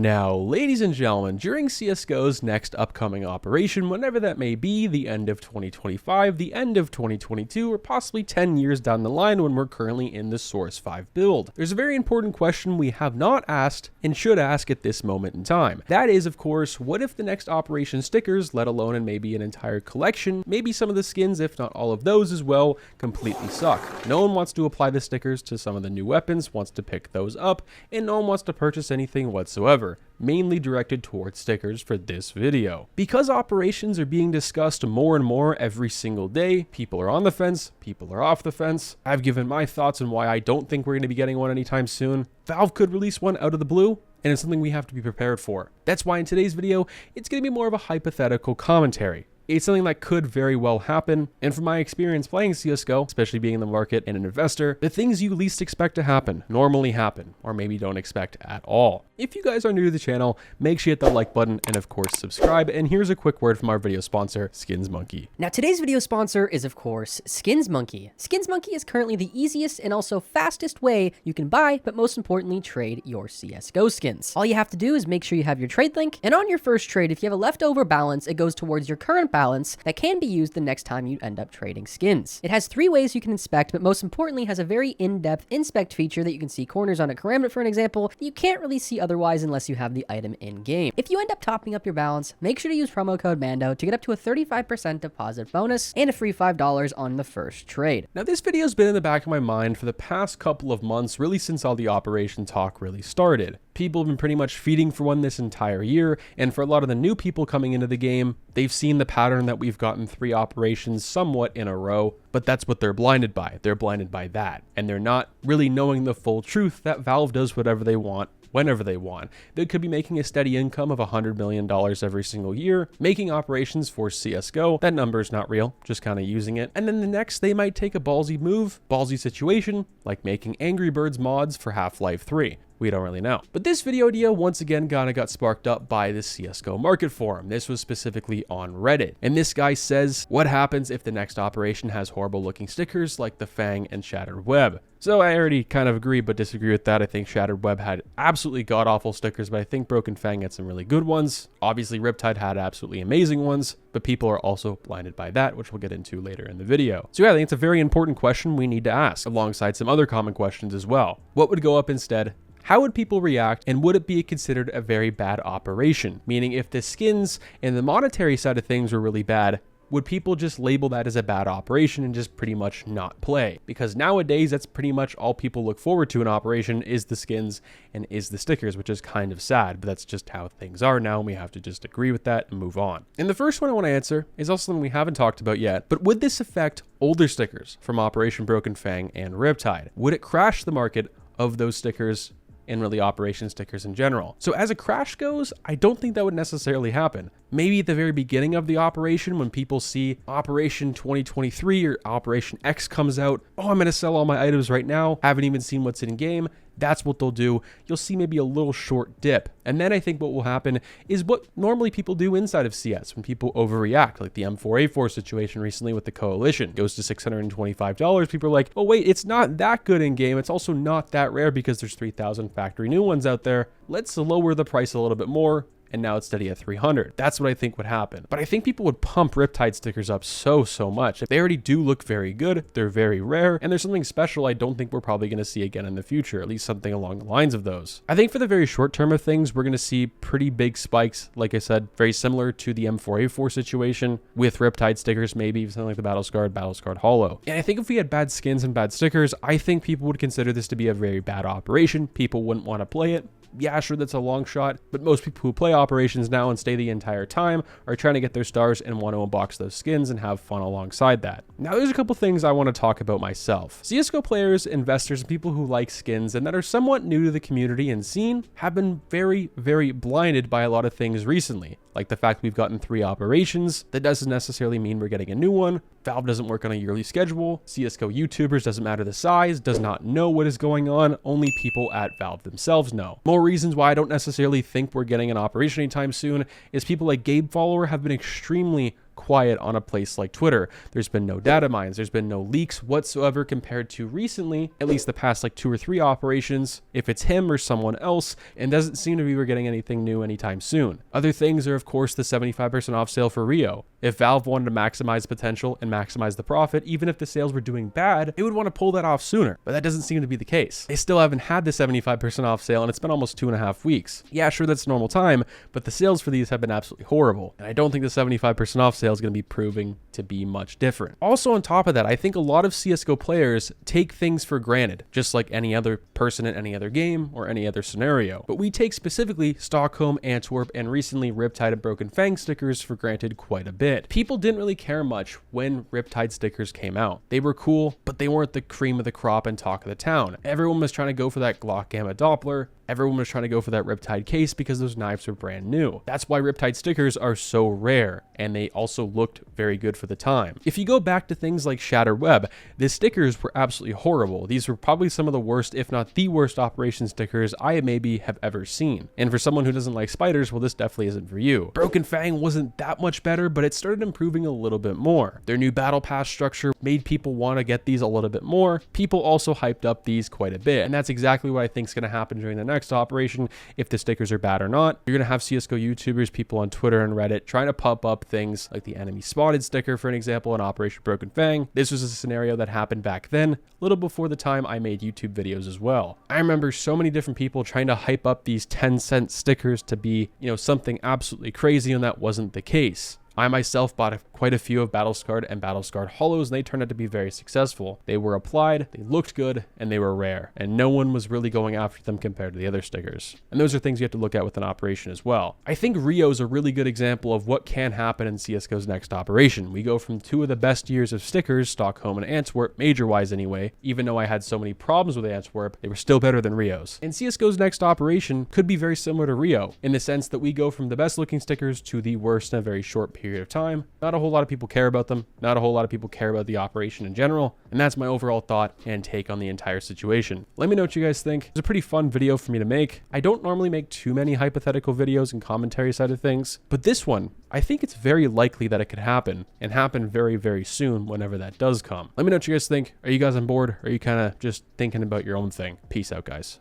Now, ladies and gentlemen, during CSGO's next upcoming operation, whenever that may be, the end of 2025, the end of 2022, or possibly 10 years down the line when we're currently in the Source 5 build, there's a very important question we have not asked and should ask at this moment in time. That is, of course, what if the next operation stickers, let alone and maybe an entire collection, maybe some of the skins, if not all of those as well, completely suck. No one wants to apply the stickers to some of the new weapons, wants to pick those up, and no one wants to purchase anything whatsoever. Mainly directed towards stickers for this video. Because operations are being discussed more and more every single day, people are on the fence, people are off the fence. I've given my thoughts on why I don't think we're going to be getting one anytime soon. Valve could release one out of the blue, and it's something we have to be prepared for. That's why in today's video, it's going to be more of a hypothetical commentary. It's something that could very well happen, and from my experience playing CSGO, especially being in the market and an investor, the things you least expect to happen normally happen, or maybe don't expect at all. If you guys are new to the channel, make sure you hit that like button and of course subscribe, and here's a quick word from our video sponsor, Skins Monkey. Now today's video sponsor is of course Skins Monkey. Skins Monkey is currently the easiest and also fastest way you can buy, but most importantly trade your CSGO skins. All you have to do is make sure you have your trade link, and on your first trade, if you have a leftover balance, it goes towards your current balance that can be used the next time you end up trading skins. It has 3 ways you can inspect, but most importantly has a very in-depth inspect feature that you can see corners on a karambit, for an example, that you can't really see otherwise unless you have the item in-game. If you end up topping up your balance, make sure to use promo code MANDO to get up to a 35% deposit bonus and a free $5 on the first trade. Now this video's been in the back of my mind for the past couple of months, really since all the operation talk really started. People have been pretty much feeding for one this entire year, and for a lot of the new people coming into the game, they've seen the pattern that we've gotten 3 operations somewhat in a row, but that's what they're blinded by. They're blinded by that, and they're not really knowing the full truth that Valve does whatever they want, whenever they want. They could be making a steady income of $100 million every single year, making operations for CSGO. That number's not real, just kind of using it. And then the next, they might take a ballsy move, ballsy situation, like making Angry Birds mods for Half-Life 3. We don't really know. But this video idea once again got sparked up by the CSGO market forum. This was specifically on Reddit. And this guy says, what happens if the next operation has horrible looking stickers like the Fang and Shattered Web? So I already kind of agree but disagree with that. I think Shattered Web had absolutely god-awful stickers, but I think Broken Fang had some really good ones. Obviously Riptide had absolutely amazing ones, but people are also blinded by that, which we'll get into later in the video. So yeah, I think it's a very important question we need to ask, alongside some other common questions as well. What would go up instead? How would people react, and would it be considered a very bad operation? Meaning if the skins and the monetary side of things were really bad, would people just label that as a bad operation and just pretty much not play? Because nowadays, that's pretty much all people look forward to in operation is the skins and is the stickers, which is kind of sad, but that's just how things are now, and we have to just agree with that and move on. And the first one I want to answer is also something we haven't talked about yet, but would this affect older stickers from Operation Broken Fang and Riptide? Would it crash the market of those stickers and really operation stickers in general? So as a crash goes, I don't think that would necessarily happen. Maybe at the very beginning of the operation, when people see Operation 2023 or Operation X comes out, oh, I'm going to sell all my items right now, haven't even seen what's in game. That's what they'll do. You'll see maybe a little short dip. And then I think what will happen is what normally people do inside of CS when people overreact, like the M4A4 situation recently with the Coalition. It goes to $625. People are like, oh wait, it's not that good in game. It's also not that rare because there's 3,000 factory new ones out there. Let's lower the price a little bit more. And now it's steady at 300. That's what I think would happen. But I think people would pump Riptide stickers up so much. They already do look very good. They're very rare. And there's something special I don't think we're probably going to see again in the future, at least something along the lines of those. I think for the very short term of things, we're going to see pretty big spikes. Like I said, very similar to the M4A4 situation with Riptide stickers, maybe something like the Battle-Scarred Hollow. And I think if we had bad skins and bad stickers, I think people would consider this to be a very bad operation. People wouldn't want to play it. Yeah, sure, that's a long shot, but most people who play operations now and stay the entire time are trying to get their stars and want to unbox those skins and have fun alongside that. Now, there's a couple things I want to talk about myself. CSGO players, investors, and people who like skins and that are somewhat new to the community and scene have been very blinded by a lot of things recently. Like the fact we've gotten 3 operations. That doesn't necessarily mean we're getting a new one. Valve doesn't work on a yearly schedule. CSGO YouTubers, doesn't matter the size, does not know what is going on. Only people at Valve themselves know. More reasons why I don't necessarily think we're getting an operation anytime soon is people like Gabe Follower have been extremely quiet on a place like Twitter. There's been no data mines, there's been no leaks whatsoever compared to recently, at least the past like 2 or 3 operations. If it's him or someone else, and doesn't seem to be we're getting anything new anytime soon. Other things are of course the 75% off sale for Rio. If Valve wanted to maximize potential and maximize the profit, even if the sales were doing bad, they would want to pull that off sooner, but that doesn't seem to be the case. They still haven't had the 75% off sale, and it's been almost 2.5 weeks. Yeah, sure, that's normal time, but the sales for these have been absolutely horrible, and I don't think the 75% off sale is going to be proving to be much different. Also, on top of that, I think a lot of CSGO players take things for granted, just like any other person in any other game or any other scenario. But we take specifically Stockholm, Antwerp, and recently Riptide and Broken Fang stickers for granted quite a bit. People didn't really care much when Riptide stickers came out. They were cool, but they weren't the cream of the crop and talk of the town. Everyone was trying to go for that Glock Gamma Doppler. Everyone was trying to go for that Riptide case because those knives were brand new. That's why Riptide stickers are so rare, and they also looked very good for the time. If you go back to things like Shatter Web, the stickers were absolutely horrible. These were probably some of the worst, if not the worst, operation stickers I maybe have ever seen. And for someone who doesn't like spiders, well, this definitely isn't for you. Broken Fang wasn't that much better, but it started improving a little bit more. Their new battle pass structure made people want to get these a little bit more. People also hyped up these quite a bit, and that's exactly what I think is going to happen during the next operation. If the stickers are bad or not, you're going to have CSGO YouTubers, people on Twitter and Reddit trying to pop up things like the enemy spotted sticker, for an example, in Operation Broken Fang. This was a scenario that happened back then, a little before the time I made YouTube videos as well. I remember so many different people trying to hype up these 10-cent stickers to be, something absolutely crazy, and that wasn't the case. I myself bought quite a few of Battlescarred and Battlescarred Hollows, and they turned out to be very successful. They were applied, they looked good, and they were rare, and no one was really going after them compared to the other stickers. And those are things you have to look at with an operation as well. I think Rio is a really good example of what can happen in CSGO's next operation. We go from 2 of the best years of stickers, Stockholm and Antwerp, major-wise anyway. Even though I had so many problems with Antwerp, they were still better than Rio's. And CSGO's next operation could be very similar to Rio, in the sense that we go from the best looking stickers to the worst in a very short period of time. Not a whole lot of people care about them. Not a whole lot of people care about the operation in general. And that's my overall thought and take on the entire situation. Let me know what you guys think. It's a pretty fun video for me to make. I don't normally make too many hypothetical videos and commentary side of things, but this one, I think it's very likely that it could happen, and happen very, very soon whenever that does come. Let me know what you guys think. Are you guys on board? Or are you kind of just thinking about your own thing? Peace out, guys.